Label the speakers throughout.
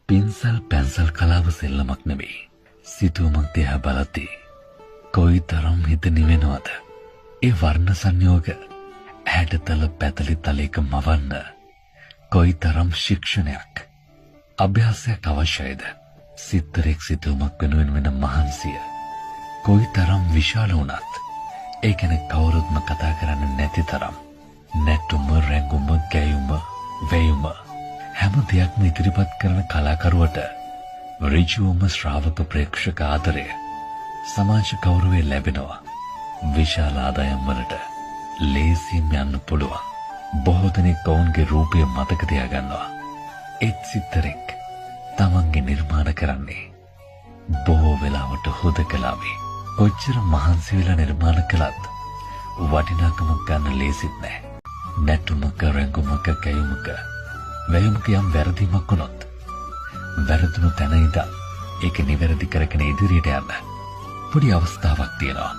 Speaker 1: පින්සල් pencil කලාව සෙල්ලමක් නෙවෙයි. සිතුවමක් දිහා බලද්දී කොයිතරම් හිත නිවෙනවද? ඒ වර්ණ සංයෝග ඇහැටතල පැතලි තලයක මවන්න කොයිතරම් ශික්ෂණයක් අභ්‍යාසයක් අවශ්‍යයිද? සිත්තරෙක් සිතුවමක් වෙනුවෙන් වෙන මහන්සිය කොයිතරම් විශාල වුණත් ඒ ගැන කවුරුත්ම කතා කරන්නේ නැති තරම් නැටුම රැඟුම ගැයුම වේයුම හැම දෙයක්ම ඉදිරිපත් කරන කලාකරුවට ඍජුවම ශ්‍රාවක ප්‍රේක්ෂක ආදරය සමාජ ගෞරවය ලැබෙනවා. විශාල ආදායම් වලට ලේසියෙන් යන්න පුළුවන්. බොහෝ දෙනෙක් ඔවුන්ගේ රූපය මතක තියාගන්නවා. ඒත් සිත්තරෙක් තමන්ගේ නිර්මාණ කරන්නේ බොහෝ වෙලාවට හුදකලාවේ. කොච්චර මහන්සි වෙලා නිර්මාණ කළත් වටිනාකමක් ගන්න ලේසිත් නෑ. නැටුමක රැඟුමක ගැයුමක වැයුමක යම් වැරදීමක් වුණොත් වැරදුණු තැන ඉඳන් ඒක නිවැරදි කරගෙන ඉදිරියට යන්න පොඩි අවස්ථාවක් තියෙනවා.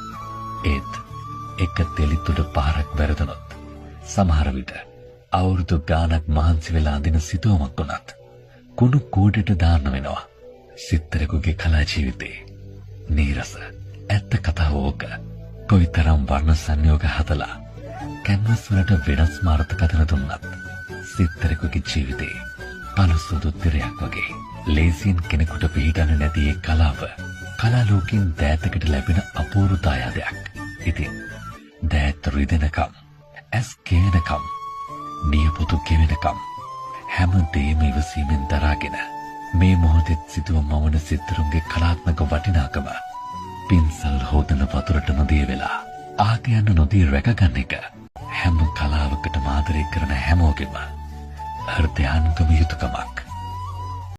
Speaker 1: ඒත් එක තෙලිතුඩ පාරක් වැරදුනොත් සමහර විට අවුරුදු ගානක් මහන්සි වෙලා අඳින සිතුවමක් වුණත් කුණු කූඩේට දාන්න වෙනවා. සිත්තරෙකුගේ කලා ජීවිතේ නීරස ඇත්ත කතාව ඕක. කොයිතරම් වර්ණ සංයෝග හදලා කැන්වස් වලට වෙනස් මාර්ථකථන දුන්නත් සිත්තරෙකුගේ ජීවිතේ පළසුදු තිරයක් වගේ ලේසියෙන් කෙනෙකුට පිළිගන්නේ නැති ඒ කලාව කලා ලෝකෙන් දෑතකට ලැබෙන අපූර්ව දායාදයක්. ඉතින් දෑත රිදෙනකම් ඇස් කියනකම් නියපොතු කෙවෙනකම් හැම දෙයක්ම ඉවසීමෙන් දරාගෙන මේ මොහොතේ සිදුව මවන සිත්තරුන්ගේ කලාත්මක වටිනාකම පින්සල් හොදන වතුරට නොදී වෙලා ආග යන නොදී රැකගන්න එක හැම කලාවකටම ආදරය කරන හැමෝගෙම හෘදයාංගම යුතුයකමක්.